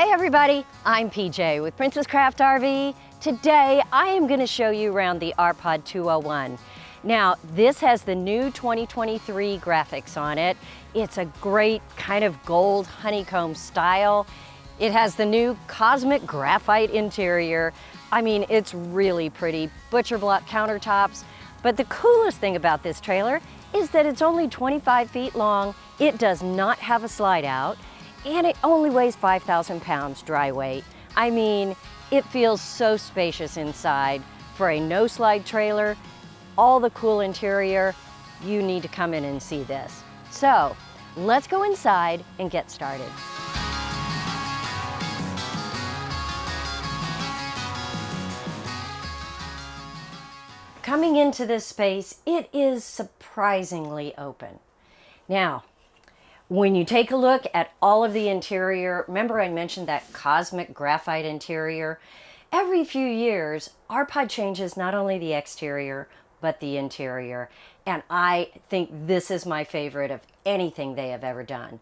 Hey everybody, I'm PJ with Princess Craft RV. Today I am going to show you around the RP201. Now this has the new 2023 graphics on it. It's a great kind of gold honeycomb style. It has the new cosmic graphite interior. I mean, it's really pretty. Butcher block countertops. But the coolest thing about this trailer is that it's only 25 feet long. It does not have a slide out. And it only weighs 5,000 pounds dry weight. I mean, it feels so spacious inside. For a no-slide trailer, all the cool interior, you need to come in and see this. So, let's go inside and get started. Coming into this space, it is surprisingly open. Now, when you take a look at all of the interior, remember I mentioned that cosmic graphite interior? Every few years, RPod changes not only the exterior, but the interior. And I think this is my favorite of anything they have ever done.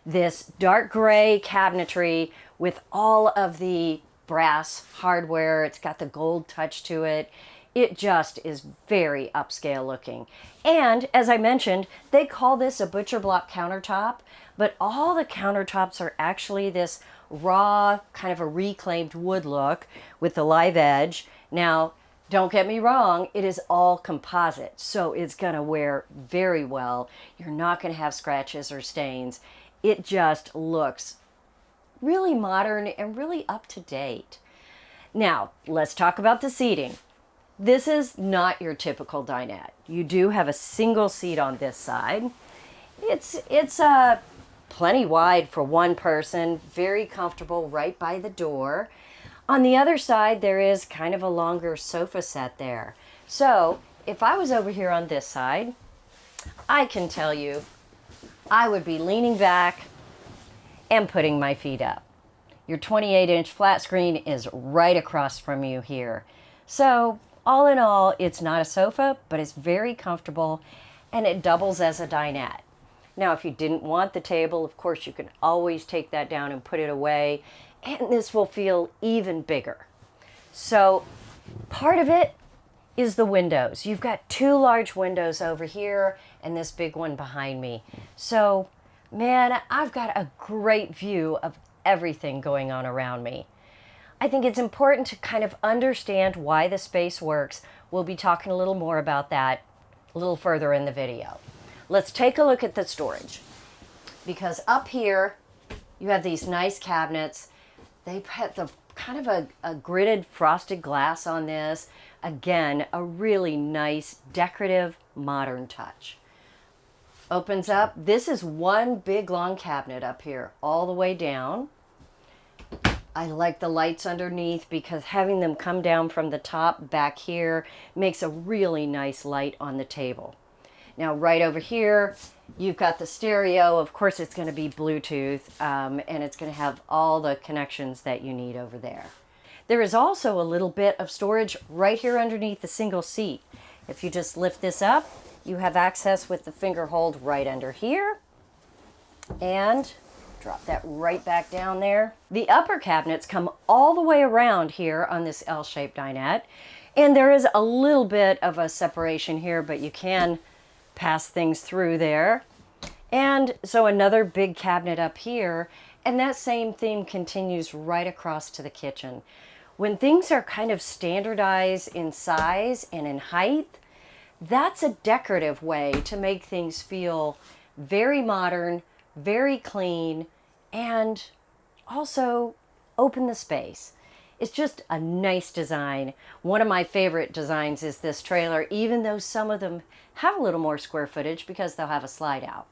This dark gray cabinetry with all of the brass hardware, it's got the gold touch to it. It just is very upscale looking. And as I mentioned, they call this a butcher block countertop, but all the countertops are actually this raw, kind of a reclaimed wood look with the live edge. Now, don't get me wrong, it is all composite, so it's gonna wear very well. You're not gonna have scratches or stains. It just looks really modern and really up to date. Now, let's talk about the seating. This is not your typical dinette. You do have a single seat on this side. It's plenty wide for one person, very comfortable right by the door. On the other side, there is kind of a longer sofa set there. So if I was over here on this side, I can tell you, I would be leaning back and putting my feet up. Your 28-inch flat screen is right across from you here. So all in all, it's not a sofa, but it's very comfortable and it doubles as a dinette. Now, if you didn't want the table, of course, you can always take that down and put it away, and this will feel even bigger. So part of it is the windows. You've got two large windows over here and this big one behind me. So, man, I've got a great view of everything going on around me. I think it's important to kind of understand why the space works. We'll be talking a little more about that a little further in the video. Let's take a look at the storage. Because up here, you have these nice cabinets. They put the kind of a gridded frosted glass on this. Again, a really nice, decorative, modern touch. Opens up. This is one big, long cabinet up here, all the way down. I like the lights underneath because having them come down from the top back here makes a really nice light on the table. Now right over here, you've got the stereo. Of course, it's going to be Bluetooth and it's going to have all the connections that you need over there. There is also a little bit of storage right here underneath the single seat. If you just lift this up, you have access with the finger hold right under here. And drop that right back down there. The upper cabinets come all the way around here on this L-shaped dinette. And there is a little bit of a separation here, but you can pass things through there. And so another big cabinet up here. And that same theme continues right across to the kitchen. When things are kind of standardized in size and in height, that's a decorative way to make things feel very modern, very clean, and also open the space. It's just a nice design. One of my favorite designs is this trailer, even though some of them have a little more square footage because they'll have a slide out.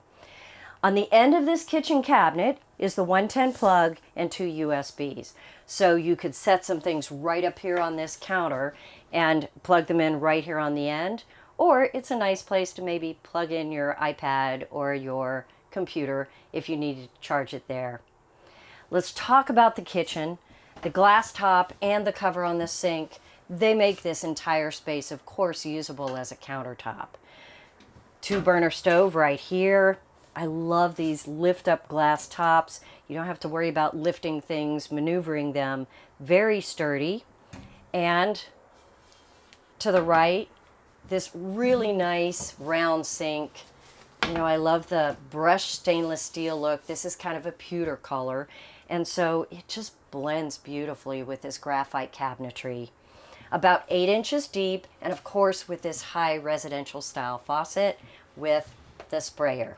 On the end of this kitchen cabinet is the 110 plug and two USBs. So you could set some things right up here on this counter and plug them in right here on the end. Or it's a nice place to maybe plug in your iPad or your computer if you need to charge it there. Let's talk about the kitchen. The glass top and the cover on the sink, they make this entire space, of course, usable as a countertop. 2-burner stove right here. I love these lift up glass tops. You don't have to worry about lifting things, maneuvering them. Very sturdy. And to the right, this really nice round sink. You know, I love the brushed stainless steel look. This is kind of a pewter color. And so it just blends beautifully with this graphite cabinetry. About 8 inches deep, and of course with this high residential style faucet with the sprayer.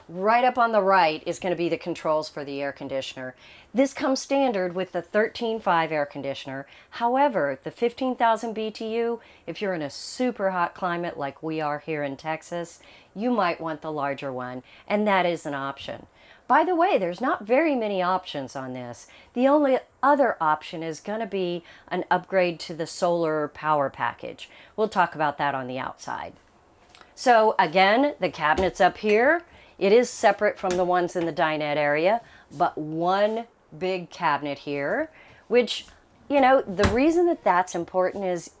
Right up on the right is going to be the controls for the air conditioner. This comes standard with the 13.5 air conditioner. However, the 15,000 BTU, if you're in a super hot climate like we are here in Texas, you might want the larger one, and that is an option. By the way, there's not very many options on this. The only other option is going to be an upgrade to the solar power package. We'll talk about that on the outside. So again, the cabinets up here, it is separate from the ones in the dinette area, but one big cabinet here, which, you know, the reason that that's important is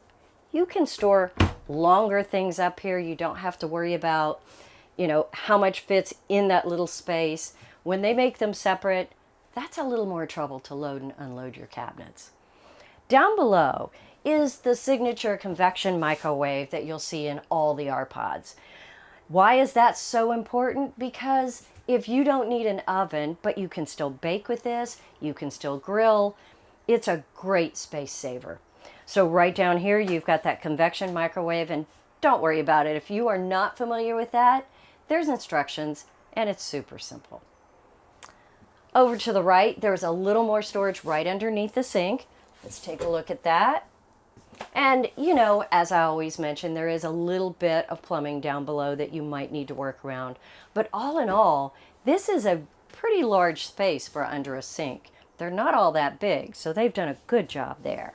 you can store longer things up here. You don't have to worry about, you know, how much fits in that little space. When they make them separate, that's a little more trouble to load and unload your cabinets. Down below is the signature convection microwave that you'll see in all the RPods. Why is that so important? Because if you don't need an oven, but you can still bake with this, you can still grill, it's a great space saver. So right down here, you've got that convection microwave, and don't worry about it. If you are not familiar with that, there's instructions, and it's super simple. Over to the right, there's a little more storage right underneath the sink. Let's take a look at that. And, you know, as I always mention, there is a little bit of plumbing down below that you might need to work around. But all in all, this is a pretty large space for under a sink. They're not all that big, so they've done a good job there.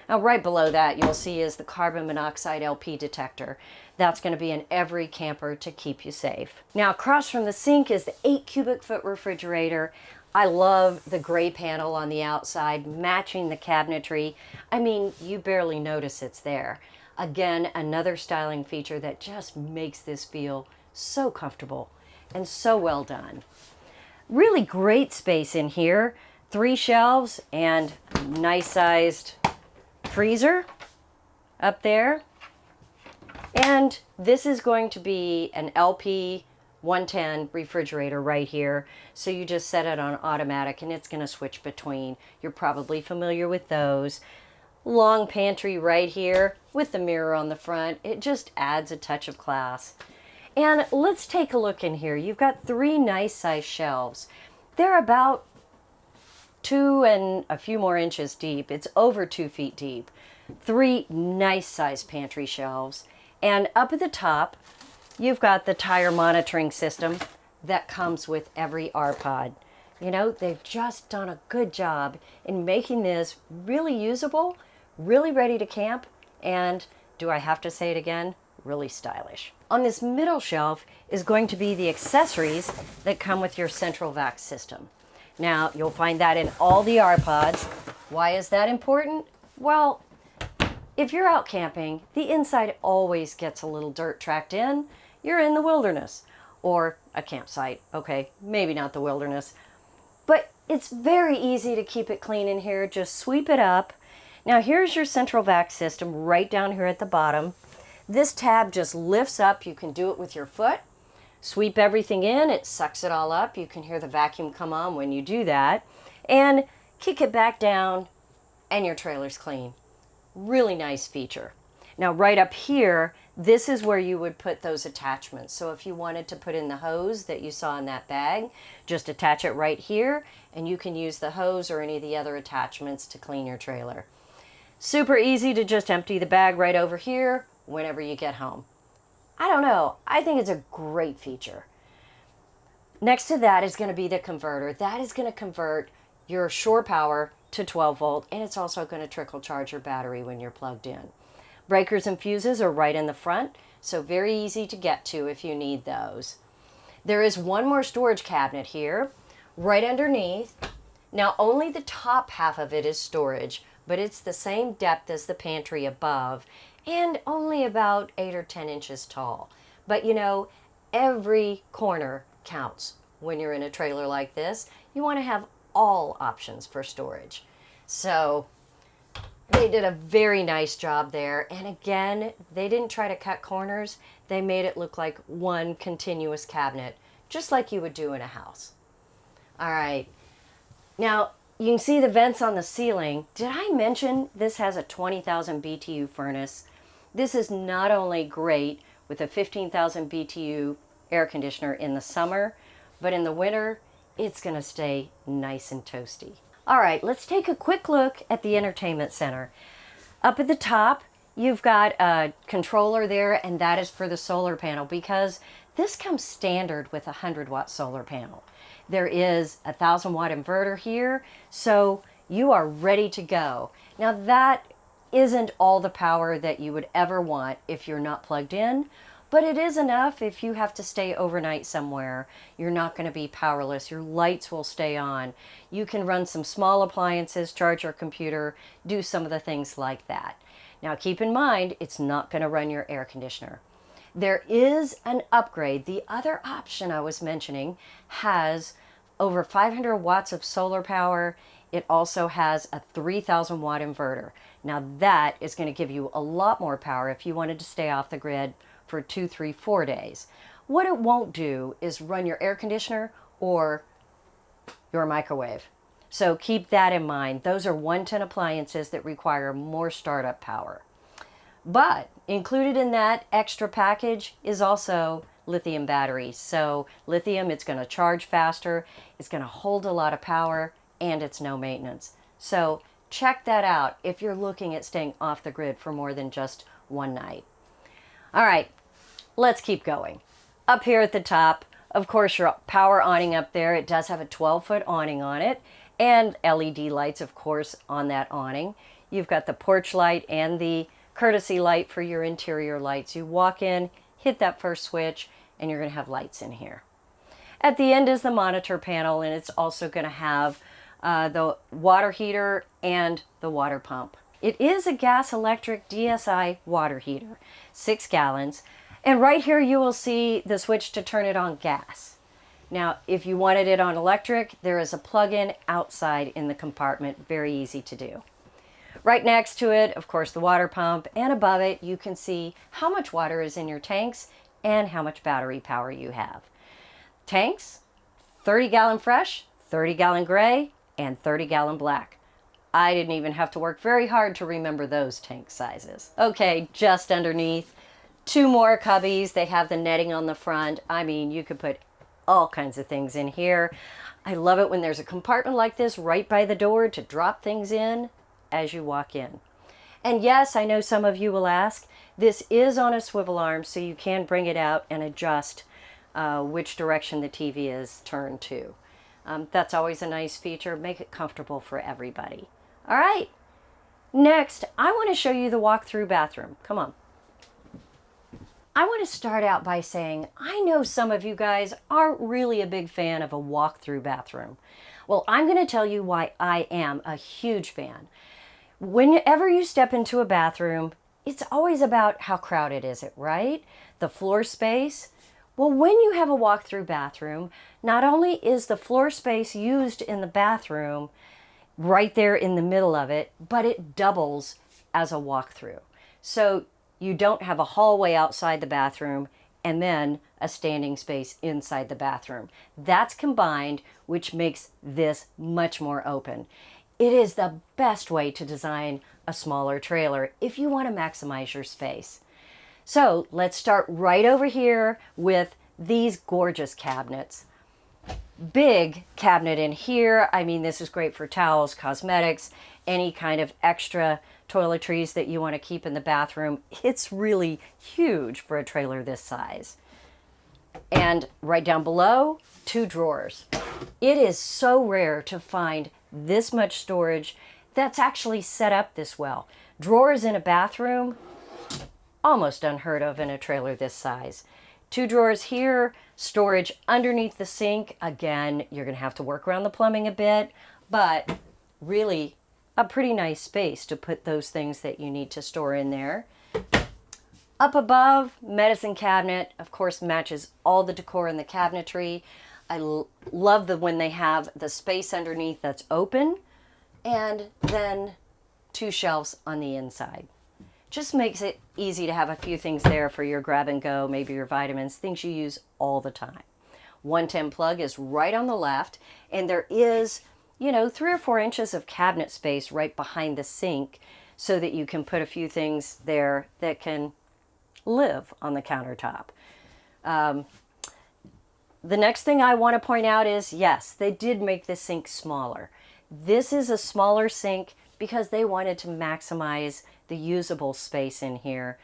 Now, right below that, you'll see is the carbon monoxide LP detector. That's going to be in every camper to keep you safe. Now, across from the sink is the 8 cubic foot refrigerator. I love the gray panel on the outside, matching the cabinetry. I mean, you barely notice it's there. Again, another styling feature that just makes this feel so comfortable and so well done. Really great space in here. 3 shelves and nice sized freezer up there. And this is going to be an LP 110 refrigerator right here. So you just set it on automatic and it's going to switch between. You're probably familiar with those. Long pantry right here with the mirror on the front. It just adds a touch of class. And let's take a look in here. You've got 3 nice size shelves. They're about 2 and a few more inches deep. It's over 2 feet deep. 3 nice size pantry shelves. And up at the top, you've got the tire monitoring system that comes with every RPod. You know, they've just done a good job in making this really usable, really ready to camp, and do I have to say it again? Really stylish. On this middle shelf is going to be the accessories that come with your central vac system. Now, you'll find that in all the RPods. Why is that important? Well, if you're out camping, the inside always gets a little dirt tracked in. You're in the wilderness or a campsite. Okay, maybe not the wilderness, but it's very easy to keep it clean in here. Just sweep it up. Now here's your central vac system right down here at the bottom. This tab just lifts up. You can do it with your foot. Sweep everything in. It sucks it all up. You can hear the vacuum come on when you do that. And kick it back down and your trailer's clean. Really nice feature. Now right up here, this is where you would put those attachments. So if you wanted to put in the hose that you saw in that bag, just attach it right here and you can use the hose or any of the other attachments to clean your trailer. Super easy to just empty the bag right over here whenever you get home. I don't know, I think it's a great feature. Next to that is going to be the converter. That is going to convert your shore power to 12 volt, and it's also going to trickle charge your battery when you're plugged in. Breakers and fuses are right in the front, so very easy to get to if you need those. There is one more storage cabinet here, right underneath. Now only the top half of it is storage, but it's the same depth as the pantry above, and only about 8 or 10 inches tall. But you know, every corner counts when you're in a trailer like this. You want to have all options for storage. So they did a very nice job there. And again, they didn't try to cut corners. They made it look like one continuous cabinet, just like you would do in a house. All right. Now, you can see the vents on the ceiling. Did I mention this has a 20,000 BTU furnace? This is not only great with a 15,000 BTU air conditioner in the summer, but in the winter, it's going to stay nice and toasty. All right, let's take a quick look at the entertainment center. Up at the top, you've got a controller there, and that is for the solar panel because this comes standard with a 100-watt solar panel. There is a 1,000-watt inverter here, so you are ready to go. Now that isn't all the power that you would ever want if you're not plugged in, but it is enough if you have to stay overnight somewhere. You're not going to be powerless. Your lights will stay on. You can run some small appliances, charge your computer, do some of the things like that. Now keep in mind, it's not going to run your air conditioner. There is an upgrade. The other option I was mentioning has over 500 watts of solar power. It also has a 3,000 watt inverter. Now that is going to give you a lot more power if you wanted to stay off the grid for 2, 3, 4 days. What it won't do is run your air conditioner or your microwave. So keep that in mind. Those are 110 appliances that require more startup power. But included in that extra package is also lithium batteries. So lithium, it's going to charge faster, it's going to hold a lot of power, and it's no maintenance. So check that out if you're looking at staying off the grid for more than just one night. All right, let's keep going. Up here at the top, of course, your power awning up there. It does have a 12-foot awning on it and LED lights, of course, on that awning. You've got the porch light and the courtesy light for your interior lights. You walk in, hit that first switch, and you're going to have lights in here. At the end is the monitor panel, and it's also going to have the water heater and the water pump. It is a gas electric DSI water heater, 6 gallons. And right here you will see the switch to turn it on gas. Now, if you wanted it on electric, there is a plug-in outside in the compartment, very easy to do. Right next to it, of course, the water pump, and above it, you can see how much water is in your tanks and how much battery power you have. Tanks, 30-gallon fresh, 30-gallon gray, and 30-gallon black. I didn't even have to work very hard to remember those tank sizes. Okay, just underneath, 2 more cubbies. They have the netting on the front. I mean, you could put all kinds of things in here. I love it when there's a compartment like this right by the door to drop things in as you walk in. And yes, I know some of you will ask, this is on a swivel arm, so you can bring it out and adjust which direction the TV is turned to. That's always a nice feature. Make it comfortable for everybody. All right, next, I want to show you the walk-through bathroom. Come on. I want to start out by saying, I know some of you guys aren't really a big fan of a walk-through bathroom. Well, I'm going to tell you why I am a huge fan. Whenever you step into a bathroom, it's always about how crowded is it, right? The floor space. Well, when you have a walk-through bathroom, not only is the floor space used in the bathroom right there in the middle of it, but it doubles as a walk-through. So you don't have a hallway outside the bathroom and then a standing space inside the bathroom. That's combined, which makes this much more open. It is the best way to design a smaller trailer if you want to maximize your space. So let's start right over here with these gorgeous cabinets. Big cabinet in here. I mean, this is great for towels, cosmetics, any kind of extra toiletries that you want to keep in the bathroom. It's really huge for a trailer this size. And right down below, 2 drawers. It is so rare to find this much storage that's actually set up this well. Drawers in a bathroom, almost unheard of in a trailer this size. 2 drawers here, storage underneath the sink. Again, you're going to have to work around the plumbing a bit, but really a pretty nice space to put those things that you need to store in there. Up above, medicine cabinet, of course, matches all the decor in the cabinetry. I love when they have the space underneath that's open, and then 2 shelves on the inside. Just makes it easy to have a few things there for your grab and go, maybe your vitamins, things you use all the time. 110 plug is right on the left, and there is, 3 or 4 inches of cabinet space right behind the sink so that you can put a few things there that can live on the countertop. The next thing I want to point out is, yes, they did make the sink smaller. This is a smaller sink because they wanted to maximize the usable space in here.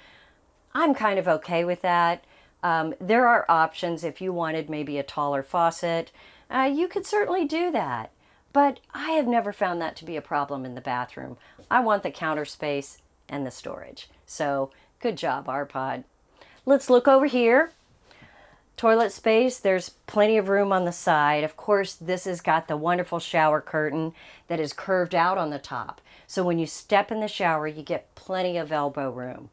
I'm kind of okay with that. There are options if you wanted maybe a taller faucet. You could certainly do that. But I have never found that to be a problem in the bathroom. I want the counter space and the storage. So good job, RPod. Let's look over here. Toilet space, there's plenty of room on the side. Of course, this has got the wonderful shower curtain that is curved out on the top. So when you step in the shower, you get plenty of elbow room.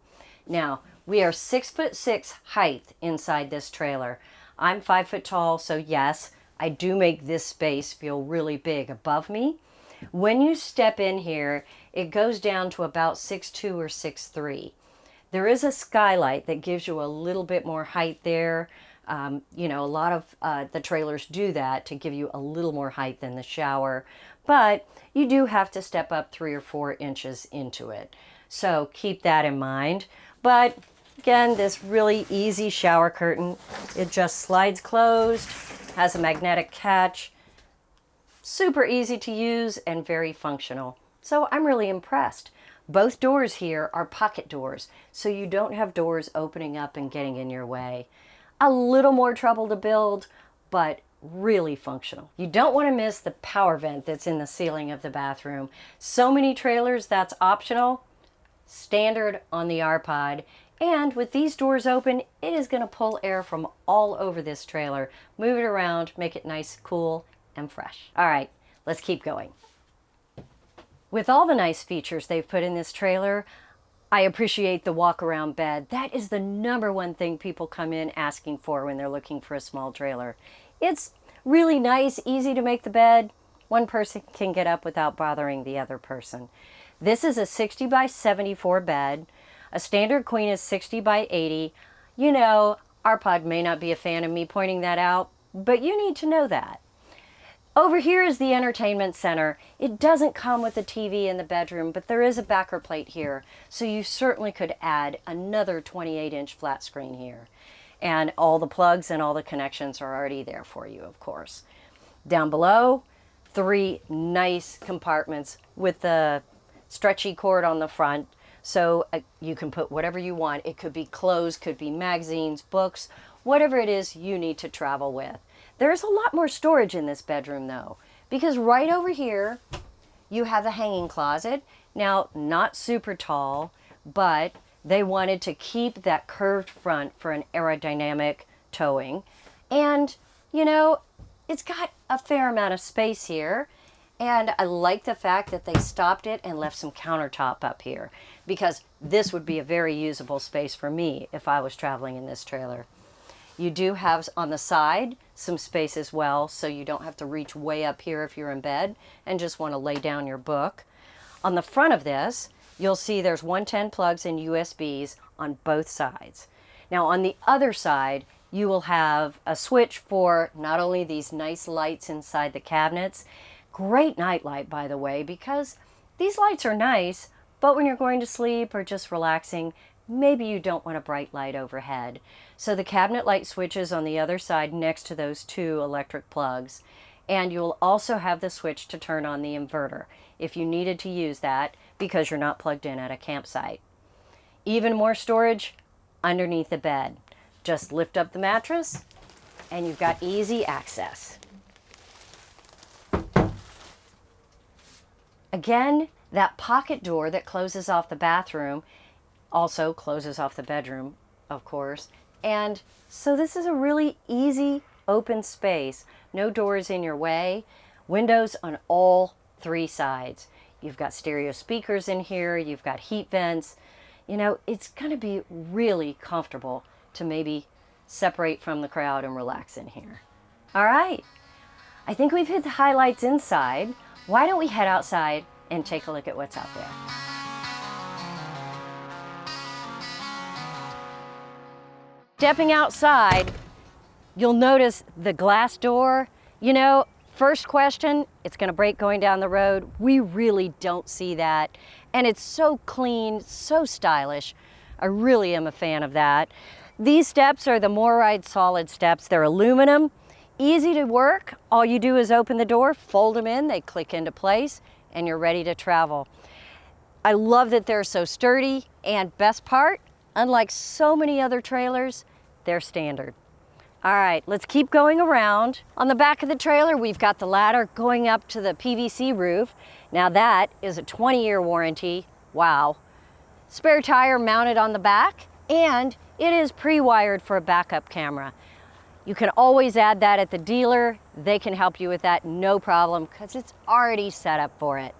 Now, we are 6'6" height inside this trailer. I'm 5 foot tall, so yes, I do make this space feel really big above me. When you step in here, it goes down to about 6'2" or 6'3". There is a skylight that gives you a little bit more height there. A lot of the trailers do that to give you a little more height than the shower, but you do have to step up 3 or 4 inches into it. So keep that in mind. But again, this really easy shower curtain, it just slides closed, has a magnetic catch, super easy to use and very functional. So I'm really impressed. Both doors here are pocket doors, so you don't have doors opening up and getting in your way. A little more trouble to build, but really functional. You don't want to miss the power vent that's in the ceiling of the bathroom. So many trailers, that's optional. Standard on the RPod. And with these doors open, it is going to pull air from all over this trailer, move it around, make it nice, cool, and fresh. All right, let's keep going. With all the nice features they've put in this trailer, I appreciate the walk-around bed. That is the #1 thing people come in asking for when they're looking for a small trailer. It's really nice, easy to make the bed. One person can get up without bothering the other person. This is a 60 by 74 bed. A standard queen is 60 by 80. RPod may not be a fan of me pointing that out, but you need to know that. Over here is the entertainment center. It doesn't come with a TV in the bedroom, but there is a backer plate here, so you certainly could add another 28-inch flat screen here. And all the plugs and all the connections are already there for you, of course. Down below, 3 nice compartments with the stretchy cord on the front, so you can put whatever you want. It could be clothes, could be magazines, books, whatever it is you need to travel with. There's a lot more storage in this bedroom though, because right over here you have a hanging closet. Now, not super tall, but they wanted to keep that curved front for an aerodynamic towing. And, it's got a fair amount of space here. And I like the fact that they stopped it and left some countertop up here, because this would be a very usable space for me if I was traveling in this trailer. You do have on the side some space as well, so you don't have to reach way up here if you're in bed and just want to lay down your book. On the front of this, you'll see there's 110 plugs and USBs on both sides. Now on the other side, you will have a switch for not only these nice lights inside the cabinets, great night light by the way, because these lights are nice, but when you're going to sleep or just relaxing, maybe you don't want a bright light overhead. So the cabinet light switches on the other side next to those 2 electric plugs. And you'll also have the switch to turn on the inverter if you needed to use that because you're not plugged in at a campsite. Even more storage underneath the bed. Just lift up the mattress and you've got easy access. Again, that pocket door that closes off the bathroom also closes off the bedroom, of course. And so this is a really easy open space. No doors in your way. Windows on all 3 sides. You've got stereo speakers in here. You've got heat vents. you know, it's going to be really comfortable to maybe separate from the crowd and relax in here. All right, I think we've hit the highlights inside. Why don't we head outside and take a look at what's out there? Stepping outside, you'll notice the glass door. You know, first question, it's going to break going down the road. We really don't see that. And it's so clean, so stylish. I really am a fan of that. These steps are the MORryde solid steps. They're aluminum, easy to work. All you do is open the door, fold them in, they click into place, and you're ready to travel. I love that they're so sturdy, and best part, unlike so many other trailers, they're standard. All right, let's keep going around. On the back of the trailer, we've got the ladder going up to the PVC roof. Now that is a 20-year warranty. Wow. Spare tire mounted on the back, and it is pre-wired for a backup camera. You can always add that at the dealer. They can help you with that, no problem, because it's already set up for it.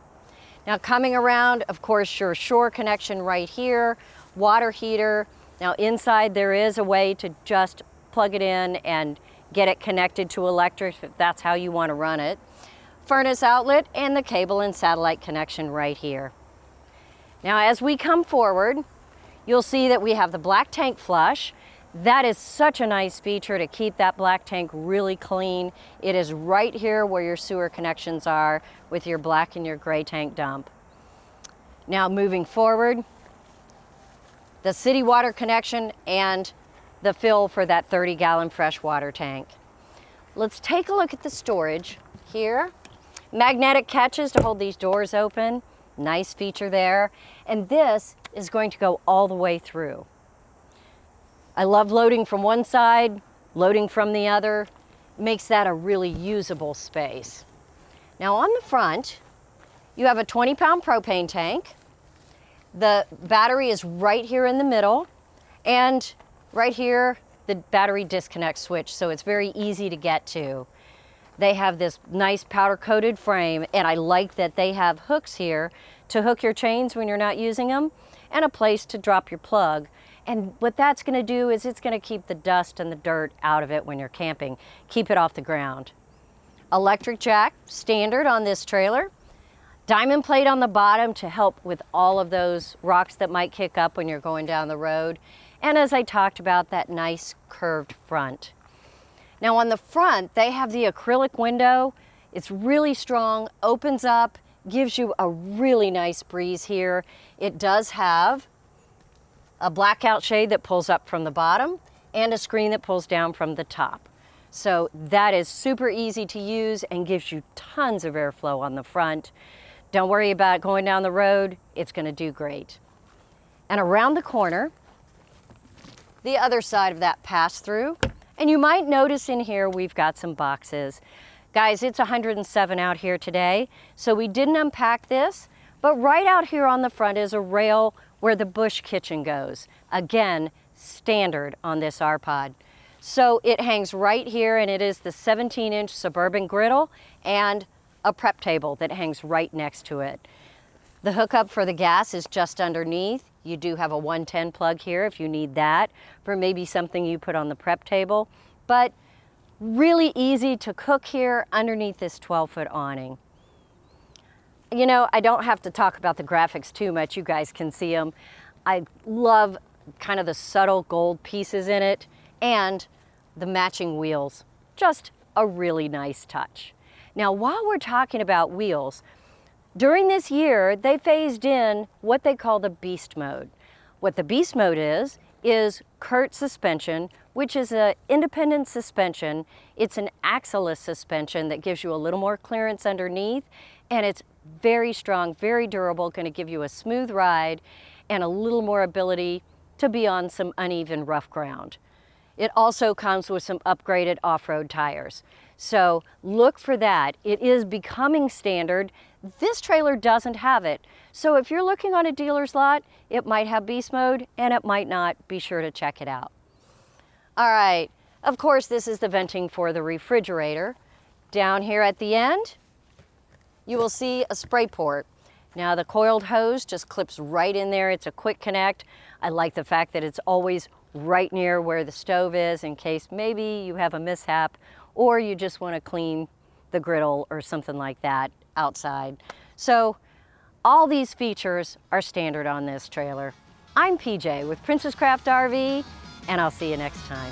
Now coming around, of course, your shore connection right here, water heater. Now inside there is a way to just plug it in and get it connected to electric if that's how you want to run it. Furnace outlet and the cable and satellite connection right here. Now as we come forward, you'll see that we have the black tank flush. That is such a nice feature to keep that black tank really clean. It is right here where your sewer connections are with your black and your gray tank dump. Now moving forward, the city water connection and the fill for that 30-gallon freshwater tank. Let's take a look at the storage here. Magnetic catches to hold these doors open. Nice feature there. And this is going to go all the way through. I love loading from one side, loading from the other. Makes that a really usable space. Now on the front, you have a 20-pound propane tank. The battery is right here in the middle, and right here, the battery disconnect switch, so it's very easy to get to. They have this nice powder-coated frame, and I like that they have hooks here to hook your chains when you're not using them, and a place to drop your plug. And what that's going to do is it's going to keep the dust and the dirt out of it when you're camping, keep it off the ground. Electric jack, standard on this trailer. Diamond plate on the bottom to help with all of those rocks that might kick up when you're going down the road. And as I talked about, that nice curved front. Now on the front, they have the acrylic window. It's really strong, opens up, gives you a really nice breeze here. It does have a blackout shade that pulls up from the bottom and a screen that pulls down from the top. So that is super easy to use and gives you tons of airflow on the front. Don't worry about going down the road, it's going to do great. And around the corner, the other side of that pass-through, and you might notice in here we've got some boxes. Guys, it's 107 out here today, so we didn't unpack this, but right out here on the front is a rail where the bush kitchen goes. Again, standard on this R-Pod. So it hangs right here, and it is the 17-inch Suburban griddle and a prep table that hangs right next to it. The hookup for the gas is just underneath. You do have a 110 plug here if you need that for maybe something you put on the prep table, but really easy to cook here underneath this 12-foot awning. You know, I don't have to talk about the graphics too much. You guys can see them. I love kind of the subtle gold pieces in it and the matching wheels. Just a really nice touch. Now, while we're talking about wheels, during this year, they phased in what they call the Beast Mode. What the Beast Mode is Curt suspension, which is an independent suspension. It's an axle-less suspension that gives you a little more clearance underneath, and it's very strong, very durable, going to give you a smooth ride and a little more ability to be on some uneven, rough ground. It also comes with some upgraded off-road tires. So look for that. It is becoming standard. This trailer doesn't have it. So if you're looking on a dealer's lot, it might have Beast Mode and it might not. Be sure to check it out. All right, of course, this is the venting for the refrigerator. Down here at the end, you will see a spray port. Now the coiled hose just clips right in there. It's a quick connect. I like the fact that it's always right near where the stove is in case maybe you have a mishap or you just want to clean the griddle or something like that outside. So all these features are standard on this trailer. I'm PJ with Princess Craft RV, and I'll see you next time.